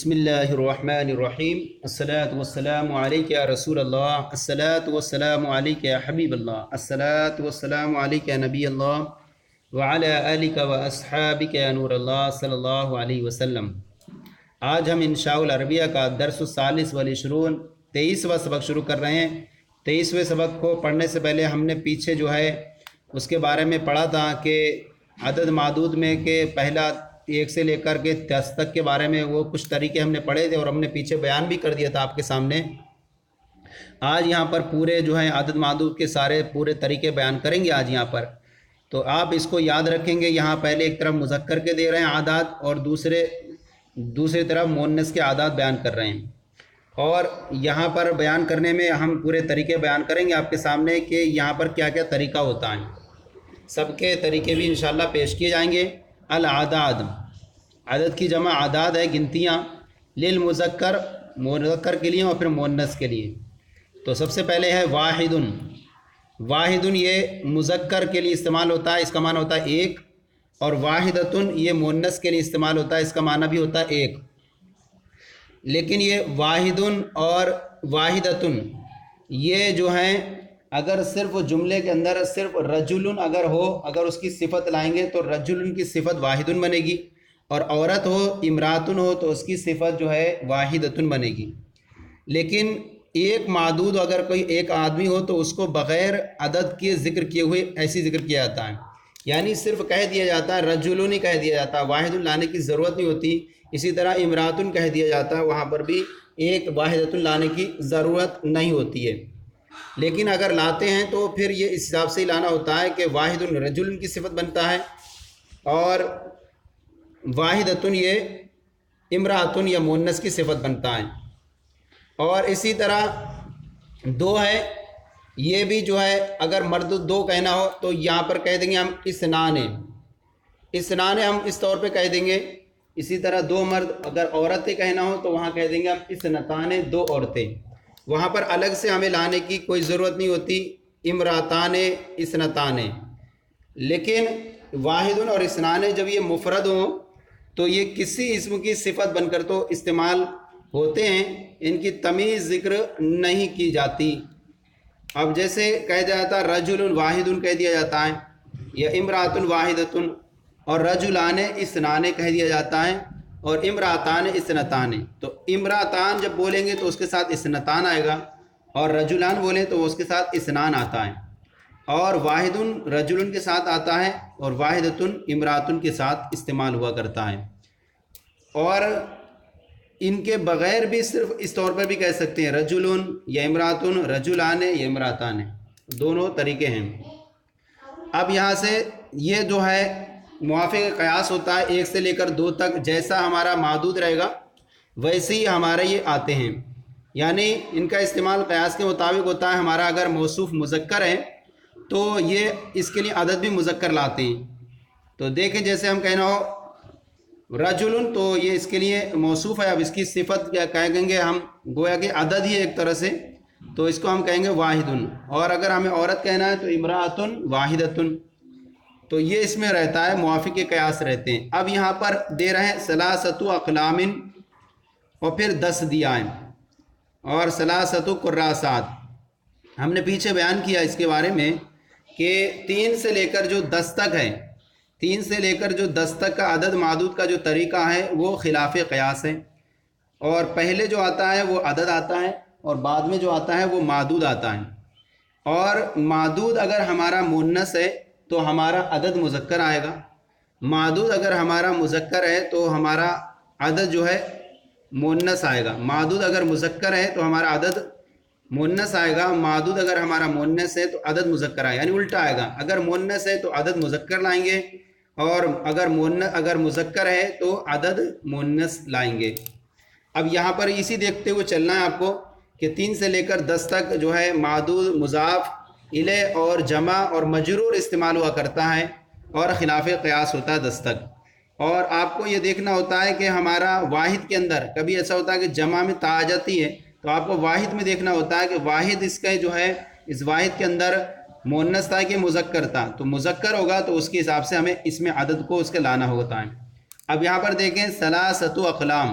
بسم اللہ الرحمن الرحیم الصلاۃ والسلام علیک یا رسول اللہ، الصلاۃ والسلام علیک یا حبیب اللہ، الصلاۃ والسلام علیک یا نبی اللہ وعلی آلک و اصحابک یا نور اللہ صلی اللہ علیہ وسلم۔ آج ہم انشاء العربیہ کا درس الثالث والعشرون 23واں سبق شروع کر رہے ہیں۔ 23ویں سبق کو پڑھنے سے پہلے ہم نے پیچھے جو ہے اس کے بارے میں پڑھا تھا کہ عدد معدود میں کہ پہلا 1 سے لے کر کے 10 تک کے بارے میں وہ کچھ طریقے ہم نے پڑھے تھے اور ہم نے پیچھے بیان بھی کر دیا تھا آپ کے سامنے۔ آج یہاں پر پورے جو ہیں عدد معدود کے سارے پورے طریقے بیان کریں گے آج یہاں پر، تو آپ اس کو یاد رکھیں گے۔ یہاں پہلے ایک طرف مذکر کے دے رہے ہیں اعداد اور دوسری طرف مؤنث کے اعداد بیان کر رہے ہیں، اور یہاں پر بیان کرنے میں ہم پورے طریقے بیان کریں گے آپ کے سامنے کہ یہاں پر کیا کیا طریقہ ہوتا ہے۔ سب کے طریقے بھی انشاءاللہ پیش کیے جائیں گے۔ الاعداد، عدد کی جمع اعداد ہے، گنتیاں، للمذکر، مذکر کے لیے اور پھر مؤنث کے لیے۔ تو سب سے پہلے ہے واحد۔ واحد یہ مذکر کے لیے استعمال ہوتا ہے، اس کا معنی ہوتا ہے ایک، اور واحدۃ یہ مؤنث کے لیے استعمال ہوتا ہے، اس کا معنی بھی ہوتا ہے ایک۔ لیکن یہ واحد اور واحدۃ یہ جو ہیں اگر صرف جملے کے اندر صرف رجل اگر ہو، اگر اس کی صفت لائیں گے تو رجل کی صفت واحد بنے گی، اور عورت ہو امراتن ہو تو اس کی صفت جو ہے واحدۃ بنے گی۔ لیکن ایک معدود اگر کوئی ایک آدمی ہو تو اس کو بغیر عدد کے ذکر کیے ہوئے ایسی ذکر کیا جاتا ہے، یعنی صرف کہہ دیا جاتا ہے رجلن ہی کہہ دیا جاتا ہے، واحد لانے کی ضرورت نہیں ہوتی۔ اسی طرح امراتن کہہ دیا جاتا ہے، وہاں پر بھی ایک واحدۃ لانے کی ضرورت نہیں ہوتی ہے۔ لیکن اگر لاتے ہیں تو پھر یہ اس حساب سے ہی لانا ہوتا ہے کہ واحد رجل کی صفت بنتا ہے، اور واحدۃ یہ امراتن یا مؤنث کی صفت بنتا ہے۔ اور اسی طرح دو ہے، یہ بھی جو ہے اگر مرد دو کہنا ہو تو یہاں پر کہہ دیں گے ہم اثنان، اثنان ہم اس طور پہ کہہ دیں گے۔ اسی طرح دو مرد اگر عورتیں کہنا ہو تو وہاں کہہ دیں گے ہم اثنتان، دو عورتیں۔ وہاں پر الگ سے ہمیں لانے کی کوئی ضرورت نہیں ہوتی، امراتان اثنتان۔ لیکن واحد اور اثنان جب یہ مفرد ہوں تو یہ کسی اسم کی صفت بن کر تو استعمال ہوتے ہیں، ان کی تمیز ذکر نہیں کی جاتی۔ اب جیسے کہہ جاتا ہے رجل واحد کہہ دیا جاتا ہے، یا امرات واحدۃ، اور رجلان اثنان کہہ دیا جاتا ہے، اور امراتان اثنتان۔ تو امراتان جب بولیں گے تو اس کے ساتھ اثنتان آئے گا، اور رجلان بولیں تو اس کے ساتھ اثنان آتا ہے، اور واحد رجل کے ساتھ آتا ہے، اور واحدۃ امراتن کے ساتھ استعمال ہوا کرتا ہے۔ اور ان کے بغیر بھی صرف اس طور پر بھی کہہ سکتے ہیں رجل یا امراتن، رجلان یا امراتان، دونوں طریقے ہیں۔ اب یہاں سے یہ جو ہے موافق قیاس ہوتا ہے 1 سے لے کر 2 تک، جیسا ہمارا معدود رہے گا ویسے ہی ہمارے یہ آتے ہیں، یعنی ان کا استعمال قیاس کے مطابق ہوتا ہے۔ ہمارا اگر موصوف مذکر ہے تو یہ اس کے لیے عدد بھی مذکر لاتے ہیں۔ تو دیکھیں جیسے ہم کہنا ہو رجل تو یہ اس کے لیے موصوف ہے، اب اس کی صفت کیا کہیں گے ہم، گویا کہ عدد ہی ایک طرح سے، تو اس کو ہم کہیں گے واحد۔ اور اگر ہمیں عورت کہنا ہے تو امرأۃ واحدۃ، تو یہ اس میں رہتا ہے، موافق قیاس رہتے ہیں۔ اب یہاں پر دے رہے ہیں ثلاثۃ اقلام، اور پھر 10 دیا ہے، اور ثلاثۃ کراسات۔ ہم نے پیچھے بیان کیا اس کے بارے میں کہ 3 سے لے کر جو 10 تک ہے، 3 سے لے کر جو 10 تک کا عدد معدود کا جو طریقہ ہے وہ خلاف قیاس ہے، اور پہلے جو آتا ہے وہ عدد آتا ہے، اور بعد میں جو آتا ہے وہ معدود آتا ہے۔ اور معدود اگر ہمارا مؤنث ہے تو ہمارا عدد مذکر آئے گا، معدود اگر ہمارا مذکر ہے تو ہمارا عدد جو ہے مؤنث آئے گا۔ معدود اگر مذکر ہے تو ہمارا عدد مؤنث آئے گا، معدود اگر ہمارا مؤنث ہے تو عدد مذکر آئے گا، یعنی الٹا آئے گا۔ اگر مؤنث ہے تو عدد مذکر لائیں گے، اور اگر مذکر ہے تو عدد مؤنث لائیں گے۔ اب یہاں پر اسی دیکھتے ہوئے چلنا ہے آپ کو کہ 3 سے لے کر 10 تک جو ہے معدود، مضاف الیہ اور جمع اور مجرور استعمال ہوا کرتا ہے، اور خلاف قیاس ہوتا ہے 10 تک۔ اور آپ کو یہ دیکھنا ہوتا ہے کہ ہمارا واحد کے اندر کبھی ایسا ہوتا ہے کہ جمع میں تا آ جاتی ہے، تو آپ کو واحد میں دیکھنا ہوتا ہے کہ واحد اس کا جو ہے، اس واحد کے اندر مؤنث تھا کہ مذکر تھا، تو مذکر ہوگا تو اس کے حساب سے ہمیں اس میں عدد کو اس کے لانا ہوتا ہے۔ اب یہاں پر دیکھیں ثلاثۃ اقلام،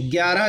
11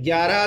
11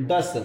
10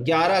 11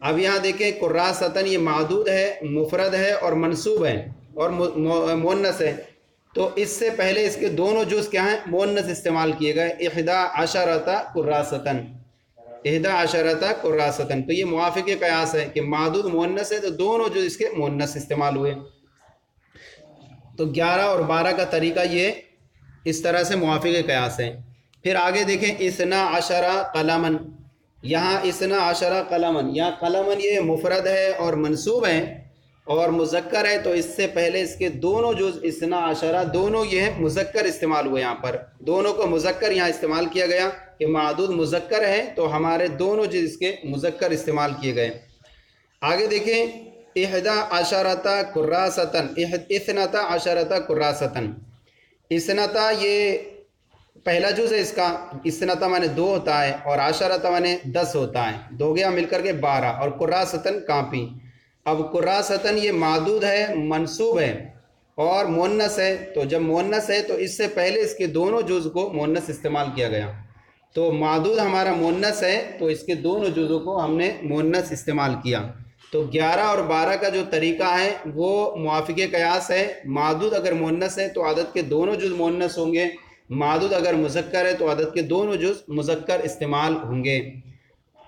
اب یہاں دیکھیں قراستن یہ معدود ہے، مفرد ہے اور منصوب ہے اور مؤنث ہے، تو اس سے پہلے اس کے دونوں جز کیا ہیں؟ مؤنث استعمال کیے گئے، 11 قراستن، 11 قراستن، تو یہ موافق قیاس ہے کہ معدود مؤنث ہے تو دونوں جز اس کے مؤنث استعمال ہوئے، تو 11 اور 12 کا طریقہ یہ اس طرح سے موافق قیاس ہے۔ پھر آگے دیکھیں 12 قلمن، یہاں 12 قلمن، یہاں قلمن یہ مفرد ہے اور منصوب ہے اور مذکر ہے، تو اس سے پہلے اس کے دونوں جز 12 دونوں یہ ہیں مذکر استعمال ہوئے، یہاں پر دونوں کو مذکر یہاں استعمال کیا گیا کہ معدود مذکر ہے تو ہمارے دونوں جز اس کے مذکر استعمال کیے گئے۔ آگے دیکھیں 11 قراستن، 12 قراستن، اسنتا یہ پہلا جز ہے اس کا، اسنتا مانے 2 ہوتا ہے اور عشرتا مانے 10 ہوتا ہے، دو گیا مل کر کے 12، اور قراستن کاپی۔ اب قراستن یہ معدود ہے، منصوب ہے اور مؤنث ہے، تو جب مؤنث ہے تو اس سے پہلے اس کے دونوں جز کو مؤنث استعمال کیا گیا، تو معدود ہمارا مؤنث ہے تو اس کے دونوں جزوں کو ہم نے مؤنث استعمال کیا، تو 11 اور 12 کا جو طریقہ ہے وہ موافق قیاس ہے، معدود اگر مؤنث ہے تو عدد کے دونوں جز مؤنث ہوں گے، معدود اگر مذکر ہے تو عدد کے دونوں جز مذکر استعمال ہوں گے۔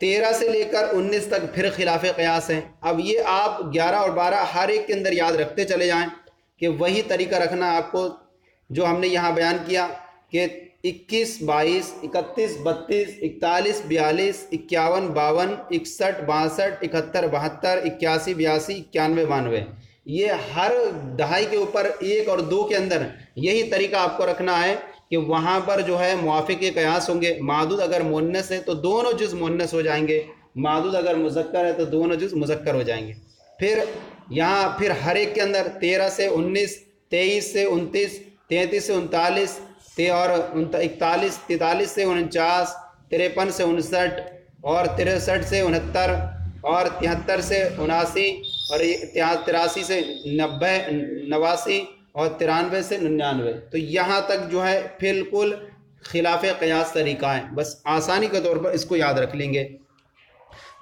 13 سے لے کر 19 تک پھر خلاف قیاس ہے۔ اب یہ آپ 11 اور 12 ہر ایک کے اندر یاد رکھتے چلے جائیں کہ وہی طریقہ رکھنا آپ کو جو ہم نے یہاں بیان کیا کہ 21 22 31 32 41 42 51 52 61 62 71 72 81 82 91 92، یہ ہر دہائی کے اوپر 1 اور 2 کے اندر یہی طریقہ آپ کو رکھنا ہے کہ وہاں پر جو ہے موافق قیاس ہوں گے، معدود اگر مؤنث ہے تو دونوں جز مؤنث ہو جائیں گے، معدود اگر مذکر ہے تو دونوں جز مذکر ہو جائیں گے۔ پھر یہاں پھر ہر ایک کے اندر 13 سے 19 23 سے 29 33 سے 39 اور 41 43 سے 49 53 سے 59 اور 63 سے 69 اور 73 سے 79 اور 83 سے 90 89 اور 93 سے 99، تو یہاں تک جو ہے بالکل خلاف قیاس طریقہ ہے، بس آسانی کے طور پر اس کو یاد رکھ لیں گے۔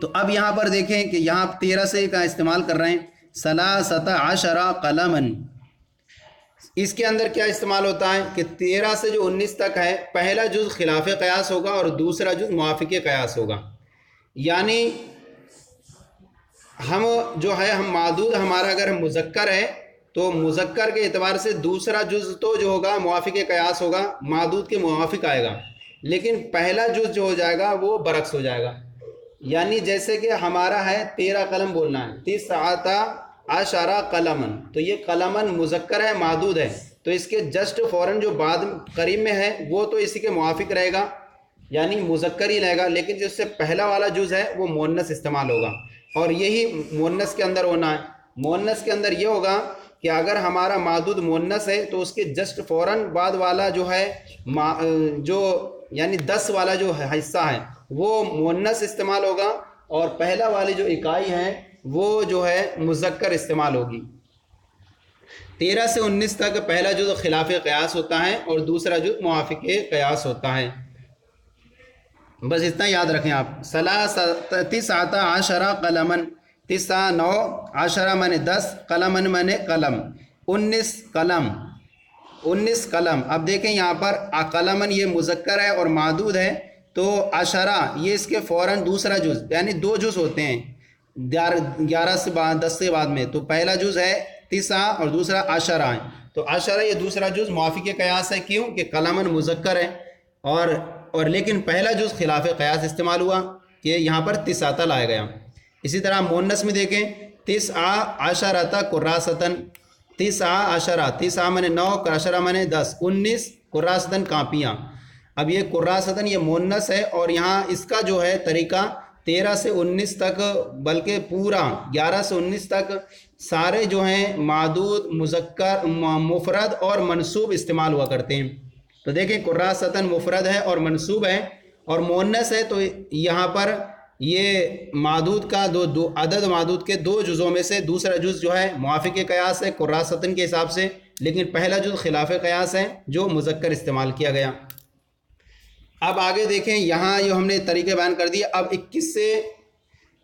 تو اب یہاں پر دیکھیں کہ یہاں 13 سے کا استعمال کر رہے ہیں، 13 قلمن، اس کے اندر کیا استعمال ہوتا ہے کہ 13 سے جو 19 تک ہے پہلا جز خلاف قیاس ہوگا اور دوسرا جز موافق قیاس ہوگا، یعنی ہم جو ہے ہم معدود ہمارا اگر مذکر ہے تو مذکر کے اعتبار سے دوسرا جز تو جو ہوگا موافق قیاس ہوگا، معدود کے موافق آئے گا، لیکن پہلا جز جو ہو جائے گا وہ برعکس ہو جائے گا، یعنی جیسے کہ ہمارا ہے 13 قلم بولنا ہے، 13 قلمن، تو یہ قلمن مذکر ہے، معدود ہے، تو اس کے جسٹ فوراً جو بعد قریب میں ہے وہ تو اسی کے موافق رہے گا، یعنی مذکر ہی رہے گا، لیکن جس سے پہلا والا جز ہے وہ مؤنث استعمال ہوگا، اور یہی مؤنث کے اندر ہونا ہے۔ مؤنث کے اندر یہ ہوگا کہ اگر ہمارا معدود مؤنث ہے تو اس کے جسٹ فوراً بعد والا جو ہے جو یعنی 10 والا جو حصہ ہے وہ مؤنث استعمال ہوگا، اور پہلا والی جو اکائی ہے وہ جو ہے مذکر استعمال ہوگی۔ 13 سے 19 تک پہلا جز خلاف قیاس ہوتا ہے اور دوسرا جز موافق قیاس ہوتا ہے، بس اتنا یاد رکھیں آپ۔ 13 قلمن، 19 مانے 10، قلمن مانے قلم، 19 قلم، 19 قلم۔ اب دیکھیں یہاں پر قلمن یہ مذکر ہے اور معدود ہے، تو 10 یہ اس کے فوراً دوسرا جز، یعنی 2 جز ہوتے ہیں 11 سے 10 سے بعد میں، تو پہلا جز ہے 9 اور دوسرا 10 ہے، تو 10 یہ دوسرا جز موافق قیاس ہے، کیوں کہ قلمن مذکر ہے اور لیکن پہلا جز خلاف قیاس استعمال ہوا کہ یہاں پر 9 لایا گیا۔ اسی طرح مؤنث میں دیکھیں 19 قراستن، 19 مانے 9، 10 مانے 10، 19 قراستن کاپیاں۔ اب یہ قراستن یہ مؤنث ہے اور یہاں اس کا جو ہے طریقہ 13 سے 19 تک، بلکہ پورا 11 سے 19 تک سارے جو ہیں معدود، مذکر، مفرد اور منصوب استعمال ہوا کرتے ہیں۔ تو دیکھیں قراستن مفرد ہے اور منصوب ہے، اور مؤنث ہے تو یہاں پر یہ معدود کا دو عدد معدود کے 2 جزوں میں سے دوسرا جز جو ہے موافق قیاس ہے قراستن کے حساب سے، لیکن پہلا جز خلاف قیاس ہے جو مذکر استعمال کیا گیا۔ اب آگے دیکھیں یہاں جو ہم نے طریقے بیان کر دیے، اب 21 سے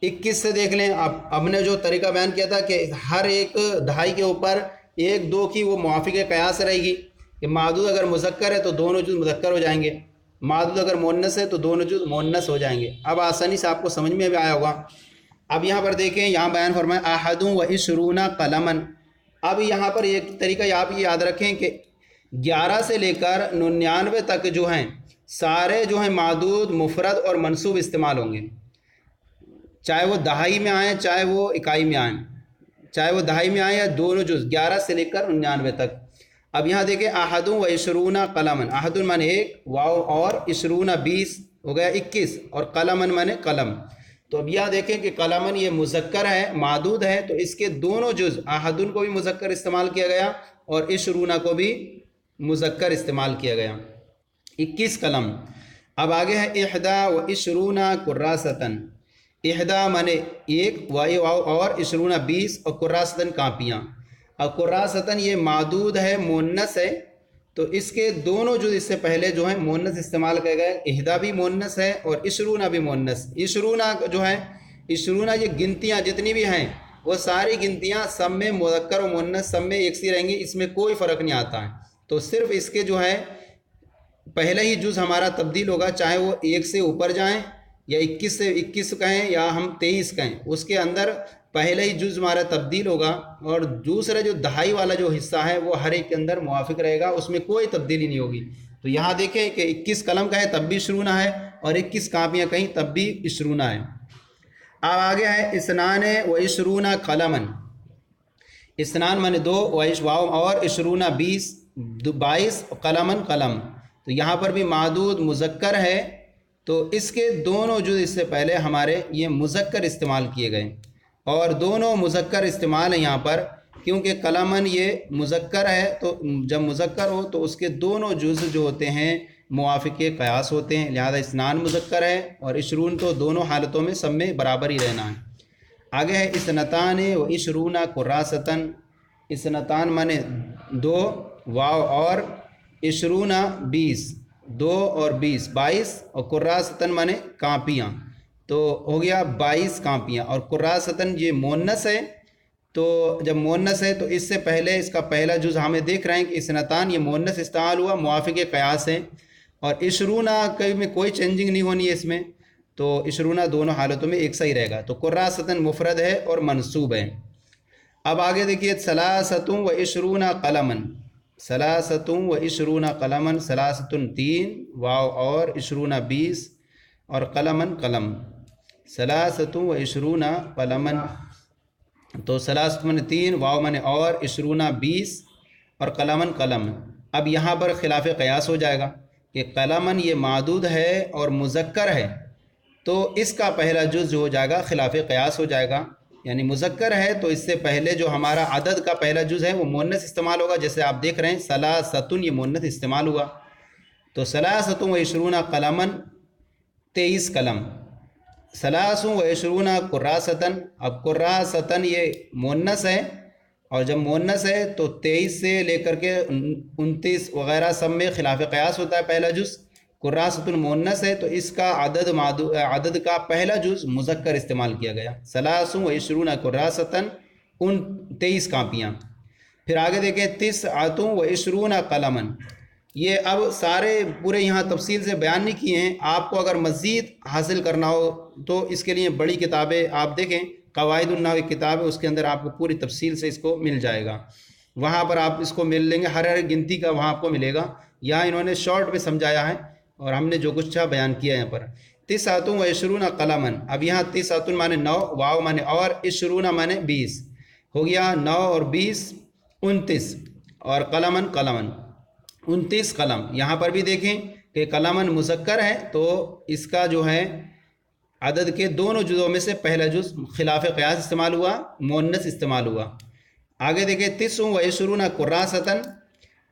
21 سے دیکھ لیں. اب نے جو طریقہ بیان کیا تھا کہ ہر ایک دہائی کے اوپر 1 2 کی وہ موافق قیاس رہے گی کہ معدود اگر مذکر ہے تو دونوں جز مذکر ہو جائیں گے، معدود اگر مؤنث ہے تو دونوں جز مؤنث ہو جائیں گے. اب آسانی سے آپ کو سمجھ میں بھی آیا ہوگا. اب یہاں پر دیکھیں، یہاں بیان فرمائیں احد و عشرون قلمن. اب یہاں پر ایک طریقہ آپ یہ یاد رکھیں کہ 11 سے لے کر 99 تک جو ہیں سارے جو ہیں معدود مفرد اور منصوب استعمال ہوں گے، چاہے وہ دہائی میں آئیں چاہے وہ اکائی میں آئیں، چاہے وہ دہائی میں آئیں یا دونوں جز 11 سے لے کر 99 تک. اب یہاں دیکھیں احد و عشرون قلمن، احد مانے 1، واو اور عشرون 20 ہو گیا 21، اور قلمن مانے قلم. تو اب یہاں دیکھیں کہ قلمن یہ مذکر ہے، معدود ہے، تو اس کے دونوں جز احدن کو بھی مذکر استعمال کیا گیا اور عشرون کو بھی مذکر استعمال کیا گیا. 21 قلم. اب آگے ہے احدا و عشرون کراستن. احدا مانے 1 واو اور عشرون 20 اور کراستن کاپیاں. اب کراستن یہ معدود ہے، مؤنث ہے، تو اس کے دونوں جو اس سے پہلے جو ہیں مؤنث استعمال کیے گئے. احدا بھی مؤنث ہے اور عشرون بھی مؤنث. عشرون جو ہے، عشرون یہ گنتیاں جتنی بھی ہیں وہ ساری گنتیاں سب میں مذکر و مؤنث سب میں ایک سی رہیں گی، اس میں کوئی فرق نہیں آتا ہے. تو صرف اس کے جو ہے پہلے ہی جز ہمارا تبدیل ہوگا، چاہے وہ 1 سے اوپر جائیں یا 21 سے 21 کہیں یا ہم 23 کہیں، اس کے اندر پہلے ہی جز ہمارا تبدیل ہوگا. اور دوسرا جو دہائی والا جو حصہ ہے وہ ہر ایک کے اندر موافق رہے گا، اس میں کوئی تبدیلی نہیں ہوگی. تو یہاں دیکھیں کہ 21 قلم کہیں تب بھی عشرون ہے اور 21 کاپیاں کہیں تب بھی عشرون ہے. اب آگے ہے اسنان و عشرون قلمن. اسنان مانے 2 واو اور عشرون 20 22 قلمن قلم. تو یہاں پر بھی معدود مذکر ہے، تو اس کے دونوں جو اس سے پہلے ہمارے یہ مذکر استعمال کیے گئے، اور دونوں مذکر استعمال ہیں یہاں پر کیونکہ قلمن یہ مذکر ہے. تو جب مذکر ہو تو اس کے دونوں جز جو ہوتے ہیں موافق قیاس ہوتے ہیں، لہذا اسنان مذکر ہے اور عشرون تو دونوں حالتوں میں سب میں برابر ہی رہنا ہے. آگے ہے اسنتان و عشرون کراستن. اسنتان مانے 2 واو اور عشرون 20 2 اور 20 22 اور کراستن مانے کاپیاں، تو ہو گیا 22 کاپیاں. اور کراستن یہ مؤنث ہے، تو جب مؤنث ہے تو اس سے پہلے اس کا پہلا جز ہمیں دیکھ رہے ہیں کہ اسنتان یہ مؤنث استعمال ہوا، موافق قیاس ہے. اور عشرون میں کوئی چینجنگ نہیں ہونی ہے اس میں، تو عشرون دونوں حالتوں میں ایک سا ہی رہے گا. تو کراستن مفرد ہے اور منصوب ہے. اب آگے دیکھیے ثلاثۃ و عشرون قلمن. ثلاثۃ و عشرون قلمن. ثلاثۃ 3 واو اور عشرون 20 اور قلمن قلم. ثلاثۃ و عشرون قلمن. تو ثلاثۃ من 3 واو من اور عشرون 20 اور قلمن قلم. اب یہاں پر خلاف قیاس ہو جائے گا کہ قلمن یہ معدود ہے اور مذکر ہے، تو اس کا پہلا جز جو ہو جائے گا خلاف قیاس ہو جائے گا. یعنی مذکر ہے تو اس سے پہلے جو ہمارا عدد کا پہلا جز ہے وہ مؤنث استعمال ہوگا. جیسے آپ دیکھ رہے ہیں ثلاثۃ یہ مؤنث استعمال ہوا، تو ثلاثۃ و عشرون قلمن 23 قلم. ثلاث و عشرون کراستن. اب کراستن یہ مؤنث ہے، اور جب مؤنث ہے تو 23 سے لے کر کے 29 وغیرہ سب میں خلاف قیاس ہوتا ہے پہلا جز. کراست المؤنث ہے تو اس کا عدد کا پہلا جز مذکر استعمال کیا گیا. ثلاث و عشرون کراستن 23 کاپیاں. پھر آگے دیکھیں تسعۃ و عشرون قلمن. یہ اب سارے پورے یہاں تفصیل سے بیان نہیں کیے ہیں. آپ کو اگر مزید حاصل کرنا ہو تو اس کے لیے بڑی کتابیں آپ دیکھیں، قواعد النحو کی کتاب ہے، اس کے اندر آپ کو پوری تفصیل سے اس کو مل جائے گا. وہاں پر آپ اس کو مل لیں گے، ہر گنتی کا وہاں آپ کو ملے گا. یہاں انہوں نے شارٹ میں سمجھایا ہے اور ہم نے جو کچھ بیان کیا ہے یہاں پر. تسعۃ و عشرون قلمن. اب یہاں تسعۃ مانے 9 واو مانے اور عشرون مانے 20 ہو گیا 9 اور 20 29 اور قلمن قلمن 29 قلم. یہاں پر بھی دیکھیں کہ قلمن مذکر ہے تو اس کا جو ہے عدد کے دونوں جزوں میں سے پہلا جز خلاف قیاس استعمال ہوا، مؤنث استعمال ہوا. آگے دیکھیں تسع و عشرون کراستن.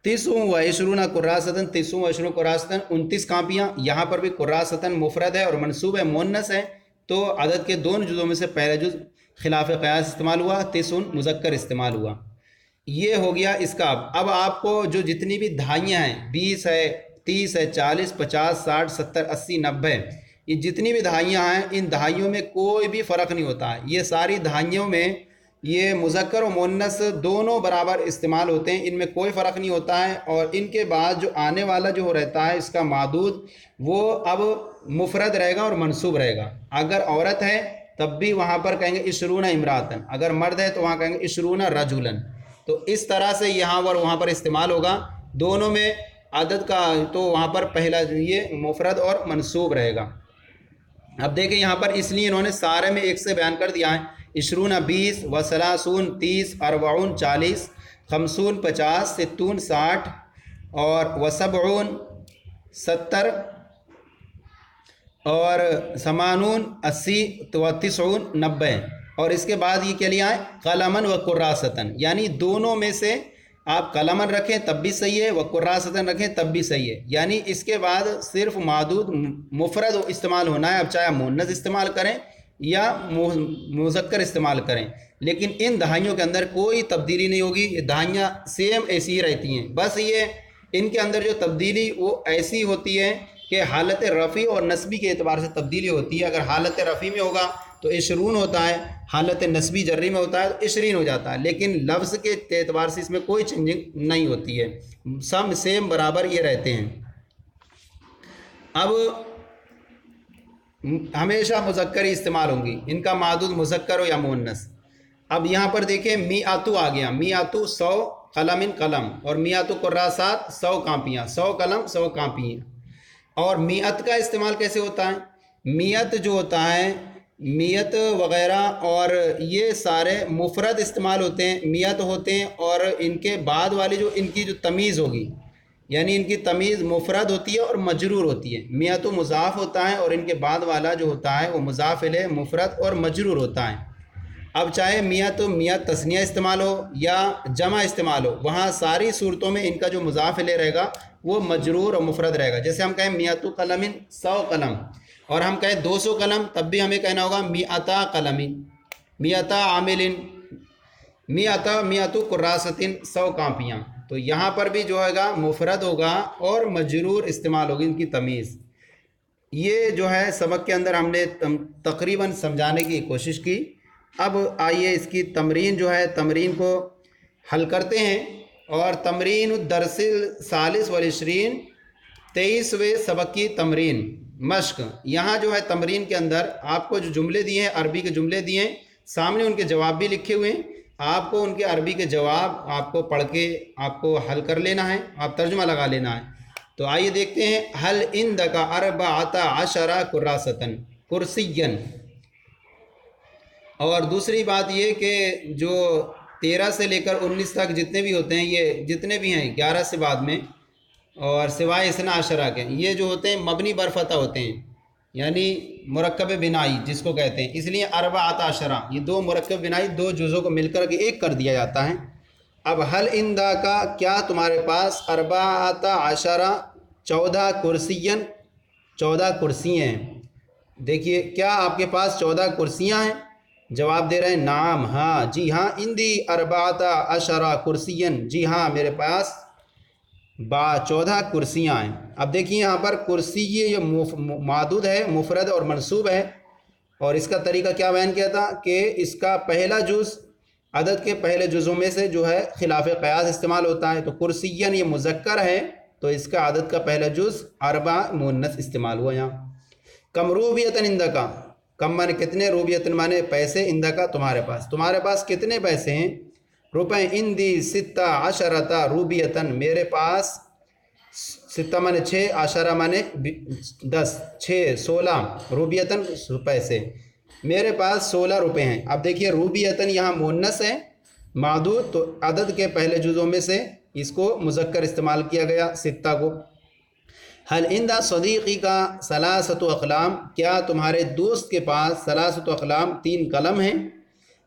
تسع و عشرون کراستن. تسع و عشرون کراستن 29 کاپیاں. یہاں پر بھی کراستن مفرد ہے اور منصوب ہے، مؤنث ہے، تو عدد کے دونوں جزوں میں سے پہلا جز خلاف قیاس استعمال ہوا، تسع مذکر استعمال ہوا. یہ ہو گیا اس کا. اب آپ کو جو جتنی بھی دہائیاں ہیں 20 ہے، 30 ہے، 40 50 60 70 80 90، یہ جتنی بھی دہائیاں ہیں ان دہائیوں میں کوئی بھی فرق نہیں ہوتا ہے، یہ ساری دہائیوں میں یہ مذکر و مؤنث دونوں برابر استعمال ہوتے ہیں، ان میں کوئی فرق نہیں ہوتا ہے۔ اور ان کے بعد جو آنے والا جو رہتا ہے اس کا معدود وہ اب مفرد رہے گا اور منصوب رہے گا۔ اگر عورت ہے تب بھی وہاں پر کہیں گے عشرون امراتن، اگر مرد ہے تو وہاں کہیں گے عشرون رجلن۔ تو اس طرح سے یہاں پر وہاں پر استعمال ہوگا، دونوں میں عدد کا تو وہاں پر پہلا یہ مفرد اور منصوب رہے گا۔ اب دیکھیں یہاں پر اس لیے انہوں نے سارے میں ایک سے بیان کر دیا ہے، عشرون 20، و ثلاثون 30، اربعون 40، خمسون 50، ستون 60، اور و سبعون 70، اور ثمانون 80، و تسعون 90۔ اور اس کے بعد یہ کیا لیا ہے، قلمن و کراستن، یعنی دونوں میں سے آپ قلمن رکھیں تب بھی صحیح ہے، و کراستن رکھیں تب بھی صحیح ہے، یعنی اس کے بعد صرف معدود مفرد استعمال ہونا ہے، اب چاہے مؤنث استعمال کریں یا مذکر استعمال کریں، لیکن ان دہائیوں کے اندر کوئی تبدیلی نہیں ہوگی، یہ دہائیاں سیم ایسی ہی رہتی ہیں، بس یہ ان کے اندر جو تبدیلی وہ ایسی ہوتی ہے کہ حالت رفعی اور نصبی کے اعتبار سے تبدیلی ہوتی ہے۔ اگر حالت رفعی میں ہوگا تو عشرون ہوتا ہے، حالت نصبی جری میں ہوتا ہے تو عشرین ہو جاتا ہے، لیکن لفظ کے اعتبار سے اس میں کوئی چینجنگ نہیں ہوتی ہے، سب سیم برابر یہ رہتے ہیں۔ اب ہمیشہ مذکر ہی استعمال ہوں گی، ان کا معدود مذکر ہو یا مؤنث۔ اب یہاں پر دیکھیں میعاتو آ گیا، میعاتو 100 قلم قلم، اور میعاتو کراسات 100 کاپیاں، 100 قلم 100 کاپیاں۔ اور میعت کا استعمال کیسے ہوتا ہے، میعت جو ہوتا ہے، میعت وغیرہ اور یہ سارے مفرد استعمال ہوتے ہیں، میعت ہوتے ہیں، اور ان کے بعد والی جو ان کی جو تمیز ہوگی، یعنی ان کی تمیز مفرد ہوتی ہے اور مجرور ہوتی ہے۔ میعت مضاف ہوتا ہے اور ان کے بعد والا جو ہوتا ہے وہ مضاف الیہ مفرد اور مجرور ہوتا ہے۔ اب چاہے میعت تثنیہ استعمال ہو یا جمع استعمال ہو، وہاں ساری صورتوں میں ان کا جو مضاف الیہ رہے گا وہ مجرور اور مفرد رہے گا۔ جیسے ہم کہیں میعت قلم 100 قلم، اور ہم کہیں 200 قلم، تب بھی ہمیں کہنا ہوگا میعتا قلم، میعتا عامل، میعت کراست 100 کاپیاں۔ تو یہاں پر بھی جو ہے گا مفرد ہوگا اور مجرور استعمال ہوگی ان کی تمیز۔ یہ جو ہے سبق کے اندر ہم نے تقریباً سمجھانے کی کوشش کی۔ اب آئیے اس کی تمرین جو ہے، تمرین کو حل کرتے ہیں۔ اور تمرین الدرس الثالث والعشرین، 23ویں سبق کی تمرین مشق۔ یہاں جو ہے تمرین کے اندر آپ کو جو جملے دیے ہیں، عربی کے جملے دیے ہیں، سامنے ان کے جواب بھی لکھے ہوئے ہیں، آپ کو ان کے عربی کے جواب آپ کو پڑھ کے آپ کو حل کر لینا ہے، آپ ترجمہ لگا لینا ہے۔ تو آئیے دیکھتے ہیں، حل عندک 14 کراستن کرسیا۔ اور دوسری بات یہ کہ جو 13 سے لے کر 19 تک جتنے بھی ہوتے ہیں، یہ جتنے بھی ہیں 11 سے بعد میں اور سوائے 12 کے، یہ جو ہوتے ہیں مبنی برفتح ہوتے ہیں، یعنی مرکب بنائی جس کو کہتے ہیں، اس لیے 14، یہ دو مرکب بنائی دو جزوں کو مل کر کے ایک کر دیا جاتا ہے۔ اب حل اندا کا، کیا تمہارے پاس 14 کرسین، 14 کرسیاں ہیں؟ دیکھیے کیا آپ کے پاس 14 کرسیاں ہیں؟ جواب دے رہے ہیں نعم، ہاں، جی ہاں، اندی 14 کرسین، جی ہاں میرے پاس 14 کرسیاں ہیں۔ اب دیکھیے یہاں پر کرسی یہ معدود ہے، مفرد اور منصوب ہے، اور اس کا طریقہ کیا بیان کیا تھا کہ اس کا پہلا جز عدد کے پہلے جزوں میں سے جو ہے خلاف قیاس استعمال ہوتا ہے۔ تو کرسین یہ مذکر ہے تو اس کا عدد کا پہلا جز 4 مؤنث استعمال ہوا یہاں۔ کم روبیتن اندکا، کم مانے کتنے، روبیتن مانے پیسے، اندکا تمہارے پاس، تمہارے پاس کتنے پیسے ہیں؟ روپے، اندی 16 روبیتن، میرے پاس 6 مانے 6، 10 مانے 10، 6 16 روبیتن پیسے، میرے پاس 16 روپے ہیں۔ اب دیکھیے روبیتن یہاں مؤنث ہے معدود، تو عدد کے پہلے جزوں میں سے اس کو مذکر استعمال کیا گیا 6 کو۔ حل عند صدیقی کا 3 اقلام، کیا تمہارے دوست کے پاس 3 اقلام 3 قلم ہیں؟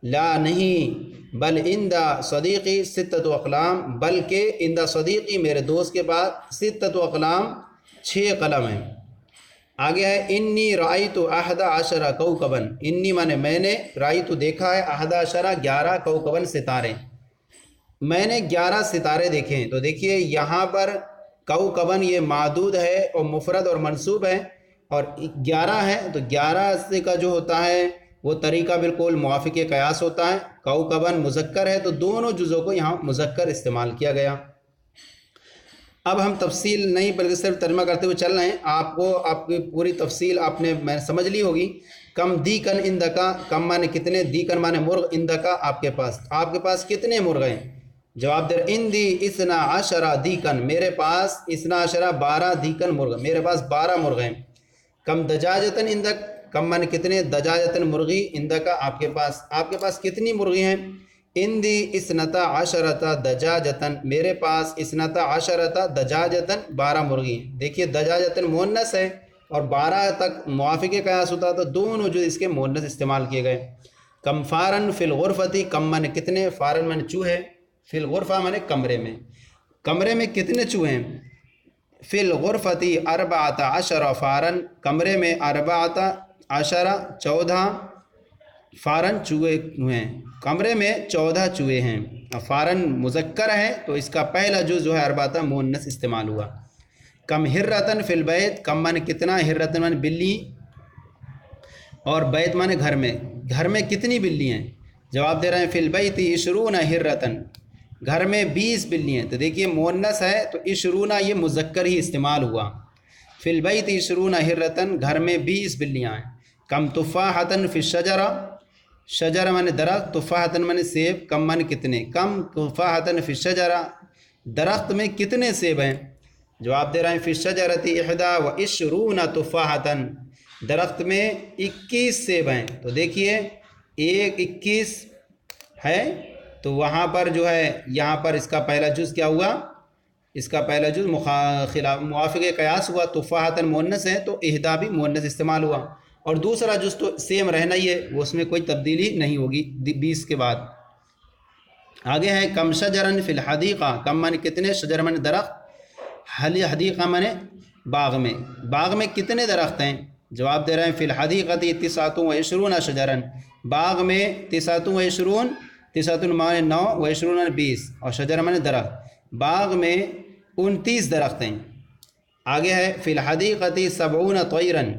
لا نہیں، بل عند صدیقی 6 اقلام، بلکہ عند صدیقی میرے دوست کے پاس 6 اقلام 6 قلم ہیں۔ آگے ہے انی رأیت 11 کوکبن، انی مانے میں نے، رأیت دیکھا ہے، 11 کوکبن ستارے، میں نے 11 ستارے دیکھے ہیں۔ تو دیکھیے یہاں پر کوکبن یہ معدود ہے اور مفرد اور منصوب ہے، اور 11 ہے تو 11 سے کا جو ہوتا ہے وہ طریقہ بالکل موافق قیاس ہوتا ہے۔ کوکبن مذکر ہے تو دونوں جزوں کو یہاں مذکر استعمال کیا گیا۔ اب ہم تفصیل نہیں بلکہ صرف ترجمہ کرتے ہوئے چل رہے ہیں، آپ کو آپ کی پوری تفصیل آپ نے میں سمجھ لی ہوگی۔ کم دیکن اندکا، کم مانے کتنے، دیکن مانے مرغ، اندکا آپ کے پاس کتنے مرغ ہیں؟ جواب دے اندی اثنا عشرہ دیکن، میرے پاس اثنا عشرہ 12 دیکن مرغ، میرے پاس 12 مرغ ہیں۔ کم دجاجتن اندک، کم مانے کتنے، دجاجتن مرغی، اندکا آپ کے پاس کتنی مرغی ہیں؟ اندی اثنتا عشرتا دجاجتن، میرے پاس اثنتا عشرتا دجاجتن 12 مرغی ہیں۔ دیکھیے دجاجتن مؤنث ہے اور 12 تک موافق قیاس ہوتا تو دونوں جو اس کے مؤنث استعمال کیے گئے۔ کم فارن فی الغرفتی، کم مانے کتنے، فارن مانے چوہے، فی الغرفہ مانے کمرے میں کتنے چوہے ہیں؟ فی الغرفتی 14 فارن، کمرے میں 14 14 فارن چوہے ہیں، کمرے میں 14 چوہے ہیں۔ فارن مذکر ہے تو اس کا پہلا جز جو ہے 14 مؤنث استعمال ہوا۔ کم ہرتن فی البیت، کم مانے کتنا، ہرتن مانے بلی، اور بیت مانے گھر میں کتنی بلی ہیں؟ جواب دے رہے ہیں فی البیت 20 ہرتن، گھر میں 20 بلی ہیں۔ تو دیکھیے مؤنث ہے تو 20 یہ مذکر ہی استعمال ہوا۔ فی البیت 20 ہرتن، گھر میں 20 بلیاں ہیں۔ کم تفاحتن فی الشجرہ، شجرہ مانے درخت، تفاحتن مانے سیب، کم مانے کتنے، کم تفاحتن فی الشجرہ، درخت میں کتنے سیب ہیں؟ جواب دے رہے ہیں فی الشجرۃ 21 تفاحتن، درخت میں 21 سیب ہیں۔ تو دیکھیے 21 ہے تو وہاں پر جو ہے یہاں پر اس کا پہلا جز کیا ہوا، اس کا پہلا جز موافق قیاس ہوا۔ تفاحتن مؤنث ہے تو احدا بھی مؤنث استعمال ہوا، اور دوسرا جز تو سیم رہنا ہی ہے، وہ اس میں کوئی تبدیلی نہیں ہوگی 20 کے بعد۔ آگے ہے کم شجرن فی الحدیقہ، کم مانے کتنے، شجر مانے درخت، حدیقہ مانے باغ میں کتنے درخت ہیں؟ جواب دے رہے ہیں فی الحدیقۃ 29 شجرن، باغ میں 29 29 مانے 9 و20 مانے 20 اور شجر مانے درخت، باغ میں 29 درخت ہیں۔ آگے ہے فی الحدیقۃ 70 طیرن،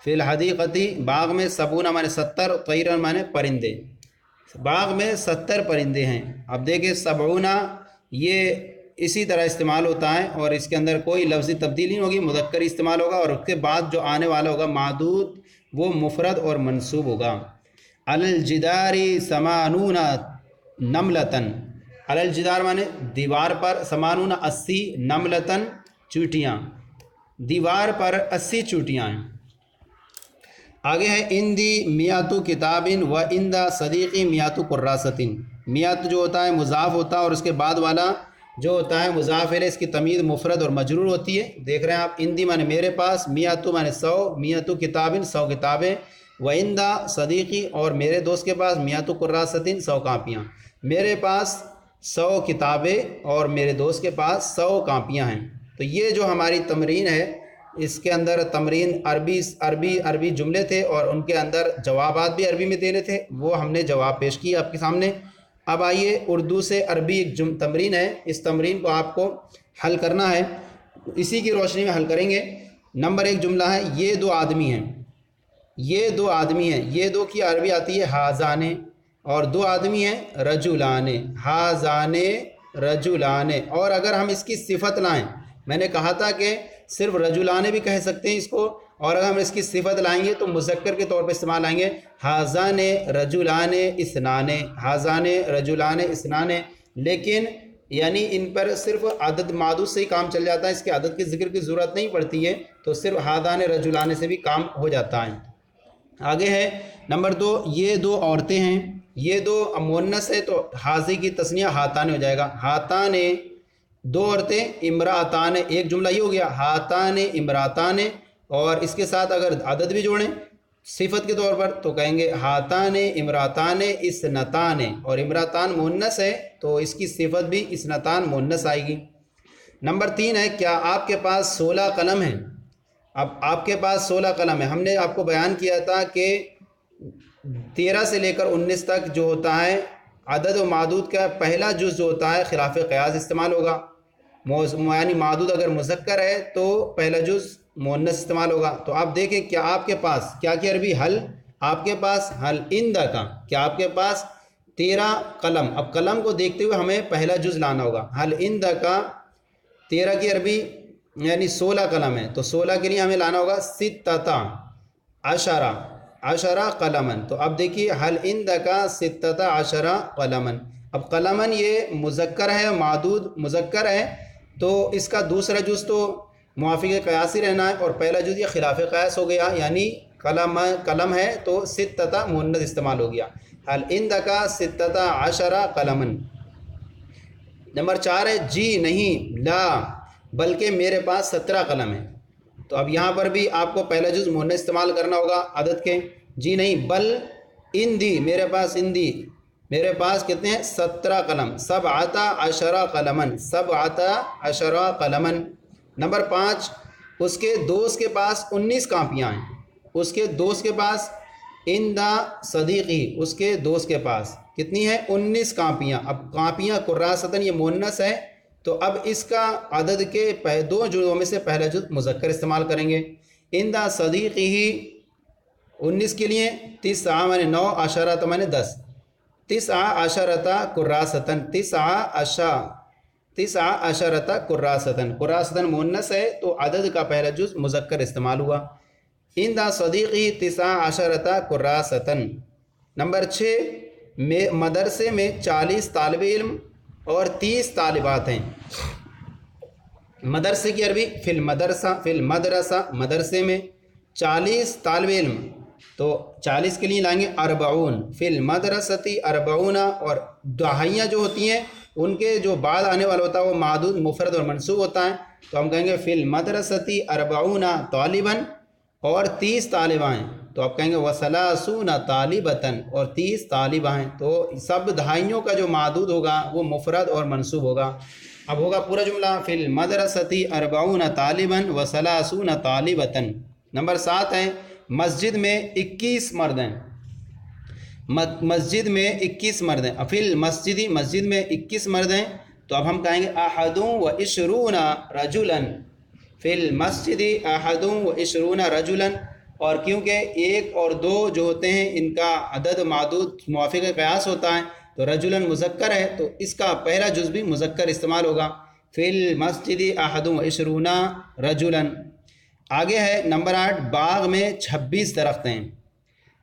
فی الحدیقۃ باغ میں 70 مانے 70، طیرن مانے پرندے، باغ میں 70 پرندے ہیں۔ اب دیکھیں 70 یہ اسی طرح استعمال ہوتا ہے اور اس کے اندر کوئی لفظی تبدیلی نہیں ہوگی، مذکر استعمال ہوگا، اور اس کے بعد جو آنے والا ہوگا معدود وہ مفرد اور منصوب ہوگا۔ علی الجدار 80 نملتن، علی الجدار مانے دیوار پر، 80 نملتن چوٹیاں، دیوار پر 80 چوٹیاں ہیں۔ آگے ہے اندی میاتو کتابن و اندا صدیقی میاتو قراستن، میات جو ہوتا ہے مضاف ہوتا ہے اور اس کے بعد والا جو ہوتا ہے مضاف الیہ، اس کی تمیز مفرد اور مجرور ہوتی ہے۔ دیکھ رہے ہیں آپ، اندی مانے میرے پاس، میاتو مانے 100، میاتو کتابن 100 کتابیں، و اندا صدیقی اور میرے دوست کے پاس، میاتو قراستن 100 کاپیاں، میرے پاس 100 کتابیں اور میرے دوست کے پاس 100 کاپیاں ہیں۔ تو یہ جو ہماری تمرین ہے اس کے اندر تمرین عربی جملے تھے اور ان کے اندر جوابات بھی عربی میں دینے تھے، وہ ہم نے جواب پیش کیے آپ کے سامنے۔ اب آئیے اردو سے عربی ایک تمرین ہے، اس تمرین کو آپ کو حل کرنا ہے، اسی کی روشنی میں حل کریں گے۔ نمبر 1 جملہ ہے یہ 2 آدمی ہیں، یہ 2 آدمی ہیں، یہ 2 کی عربی آتی ہے ہازانے، اور 2 آدمی ہیں رجلانے، ہازانے رجلانے۔ اور اگر ہم اس کی صفت لائیں، میں نے کہا تھا کہ صرف رجلانے بھی کہہ سکتے ہیں اس کو، اور اگر ہم اس کی صفت لائیں گے تو مذکر کے طور پہ استعمال آئیں گے ہازان رجلان اثنان، ہازان رجلان اثنان، لیکن یعنی ان پر صرف عدد معدود سے ہی کام چل جاتا ہے، اس کے عدد کے ذکر کی ضرورت نہیں پڑتی ہے، تو صرف ہازان رجلان سے بھی کام ہو جاتا ہے۔ آگے ہے نمبر 2 یہ 2 عورتیں ہیں، یہ 2 مؤنث ہے تو حاضی کی تثنیہ ہاتان ہو جائے گا، ہاتان 2 عورتیں، امراتان، ایک جملہ یہ ہو گیا ہاتان امراتان، اور اس کے ساتھ اگر عدد بھی جوڑیں صفت کے طور پر تو کہیں گے ہاتان امراتان اثنتان، اور امراتان مؤنث ہے تو اس کی صفت بھی اثنتان مؤنث آئے گی۔ نمبر 3 ہے کیا آپ کے پاس 16 قلم ہیں؟ اب آپ کے پاس 16 قلم ہے، ہم نے آپ کو بیان کیا تھا کہ 13 سے لے کر 19 تک جو ہوتا ہے عدد و معدود کا پہلا جز جو ہوتا ہے خلاف قیاس استعمال ہوگا، یعنی معدود اگر مذکر ہے تو پہلا جز مؤنث استعمال ہوگا. تو آپ دیکھیں کیا آپ کے پاس کیا کی عربی حل، آپ کے پاس حل اندہ کا، کیا آپ کے پاس تیرا قلم. اب قلم کو دیکھتے ہوئے ہمیں پہلا جز لانا ہوگا. حل اندہ کا 13 کی عربی یعنی 16 قلم ہے، تو 16 کے لیے ہمیں لانا ہوگا ستتا عشرہ، عشرہ قلمن. تو اب دیکھیے حل اندہ کا ستتا عشرہ قلمن. اب قلمن یہ مذکر ہے، معدود مذکر ہے، تو اس کا دوسرا جز تو موافق قیاسی رہنا ہے، اور پہلا جز یہ خلاف قیاس ہو گیا، یعنی قلم ہے تو ستتا مؤنث استعمال ہو گیا. حل اندہ کا ستتا عشرہ قلمن. نمبر 4 ہے جی نہیں، لا بلکہ میرے پاس 17 قلم ہیں. تو اب یہاں پر بھی آپ کو پہلا جز مؤنث استعمال کرنا ہوگا عدد کے. جی نہیں بل اندی، میرے پاس اندی، میرے پاس کتنے ہیں 17 قلم. سبعۃ عشرہ قلمن، سبعۃ عشرہ قلمن. نمبر 5 اس کے دوست کے پاس 19 کاپیاں ہیں. اس کے دوست کے پاس اندہ صدیقی، اس کے دوست کے پاس کتنی ہے 19 کاپیاں. اب کاپیاں قراستاً یہ مؤنث ہے، تو اب اس کا عدد کے دو جزوں میں سے پہلا جز مذکر استعمال کریں گے. اندہ صدیقی ہی 19 کے لیے 9 میں 9 عشرہ میں 10، 9 عشرہ قراستاً، 9 عشرہ قراستاً. قراستاً مؤنث ہے تو عدد کا پہلا جز مذکر استعمال ہوا. اندہ صدیقی 9 عشرہ قراستاً. نمبر 6 مدرسے میں 40 طالب علم اور 30 طالبات ہیں. مدرسے کی عربی فی المدرسہ، فی المدرسہ مدرسے میں 40 طالب علم، تو 40 کے لیے لائیں گے 40 فی المدرستی 40. اور دہائیاں جو ہوتی ہیں ان کے جو بعد آنے والا ہوتا ہے وہ معدود مفرد اور منصوب ہوتا ہے، تو ہم کہیں گے فی المدرستی 40 طالباً اور 30 طالبہ ہیں. تو آپ کہیں گے وثلاثون طالبتاً اور 30 طالبہ ہیں. تو سب دہائیوں کا جو معدود ہوگا وہ مفرد اور منصوب ہوگا. اب ہوگا پورا جملہ فی المدرستی 40 طالباً وثلاثون طالبتاً. نمبر 7 ہے مسجد میں 21 مرد ہیں. مسجد میں 21 مرد ہیں. فی المسجد مسجد میں 21 مرد ہیں، تو اب ہم کہیں گے 21 رجلاً. فی المسجد 21 رجلاً. اور کیونکہ 1 اور 2 جو ہوتے ہیں ان کا عدد معدود موافق قیاس ہوتا ہے، تو رجلاً مذکر ہے تو اس کا پہلا جز بھی مذکر استعمال ہوگا. فی المسجد 21 رجلاً. آگے ہے نمبر 8 باغ میں 26 درخت ہیں.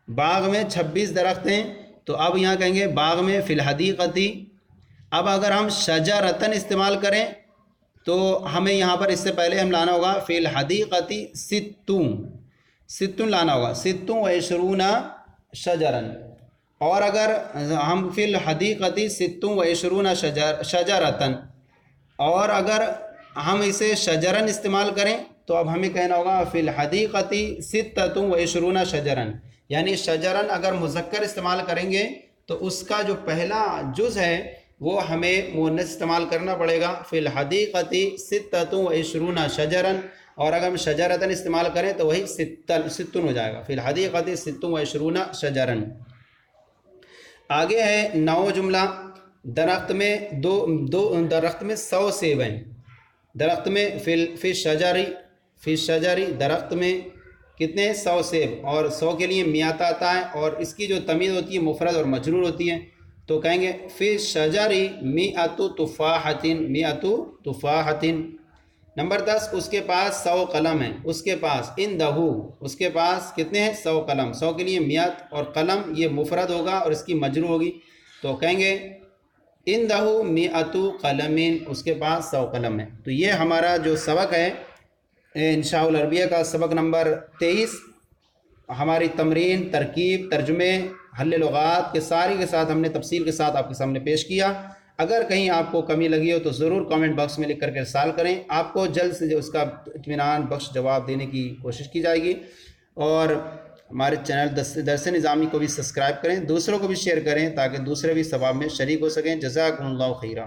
باغ میں 26 درخت ہیں، تو اب یہاں کہیں گے باغ میں فی الحدیقتی. اب اگر ہم شجرتن استعمال کریں تو ہمیں یہاں پر اس سے پہلے ہم لانا ہوگا فی الحدیقتی ستون لانا ہوگا، 26 شجرن. اور اگر ہم فی الحدیقتی 26 شجرتن، اور اگر ہم اسے شجرن استعمال کریں تو اب ہمیں کہنا ہوگا فی الحدیقتی 26 شجرن. یعنی شجرن اگر مذکر استعمال کریں گے تو اس کا جو پہلا جز ہے وہ ہمیں مؤنث استعمال کرنا پڑے گا، فی الحدیقتی 26 شجرن. اور اگر ہم شجرتن استعمال کریں تو وہی ستن ہو جائے گا، فی الحدیقتی 26 شجرن. آگے ہے 9 جملہ درخت میں درخت میں 100 سیب ہیں. درخت میں فی شجری درخت میں کتنے 100 سیب، اور 100 کے لیے میات آتا ہے اور اس کی جو تمیز ہوتی ہے مفرد اور مجرور ہوتی ہے، تو کہیں گے فی شجری 100 تفاحۃ. نمبر 10 اس کے پاس 100 قلم ہیں. اس کے پاس اندہو، اس کے پاس کتنے ہیں 100 قلم. 100 کے لیے میات اور قلم یہ مفرد ہوگا اور اس کی مجرور ہوگی، تو کہیں گے اندہو 100 قلم، اس کے پاس 100 قلم ہے. تو یہ ہمارا جو سبق ہے انشاء العربیہ کا سبق نمبر 23. ہماری تمرین، ترکیب، ترجمے، حل لغات کے ساتھ ہم نے تفصیل کے ساتھ آپ کے سامنے پیش کیا. اگر کہیں آپ کو کمی لگی ہو تو ضرور کامنٹ باکس میں لکھ کر کے ارسال کریں. آپ کو جلد سے اس کا اطمینان بخش جواب دینے کی کوشش کی جائے گی. اور ہمارے چینل درس نظامی کو بھی سبسکرائب کریں، دوسروں کو بھی شیئر کریں تاکہ دوسرے بھی ثواب میں شریک ہو سکیں. جزاکم اللہ خیرہ.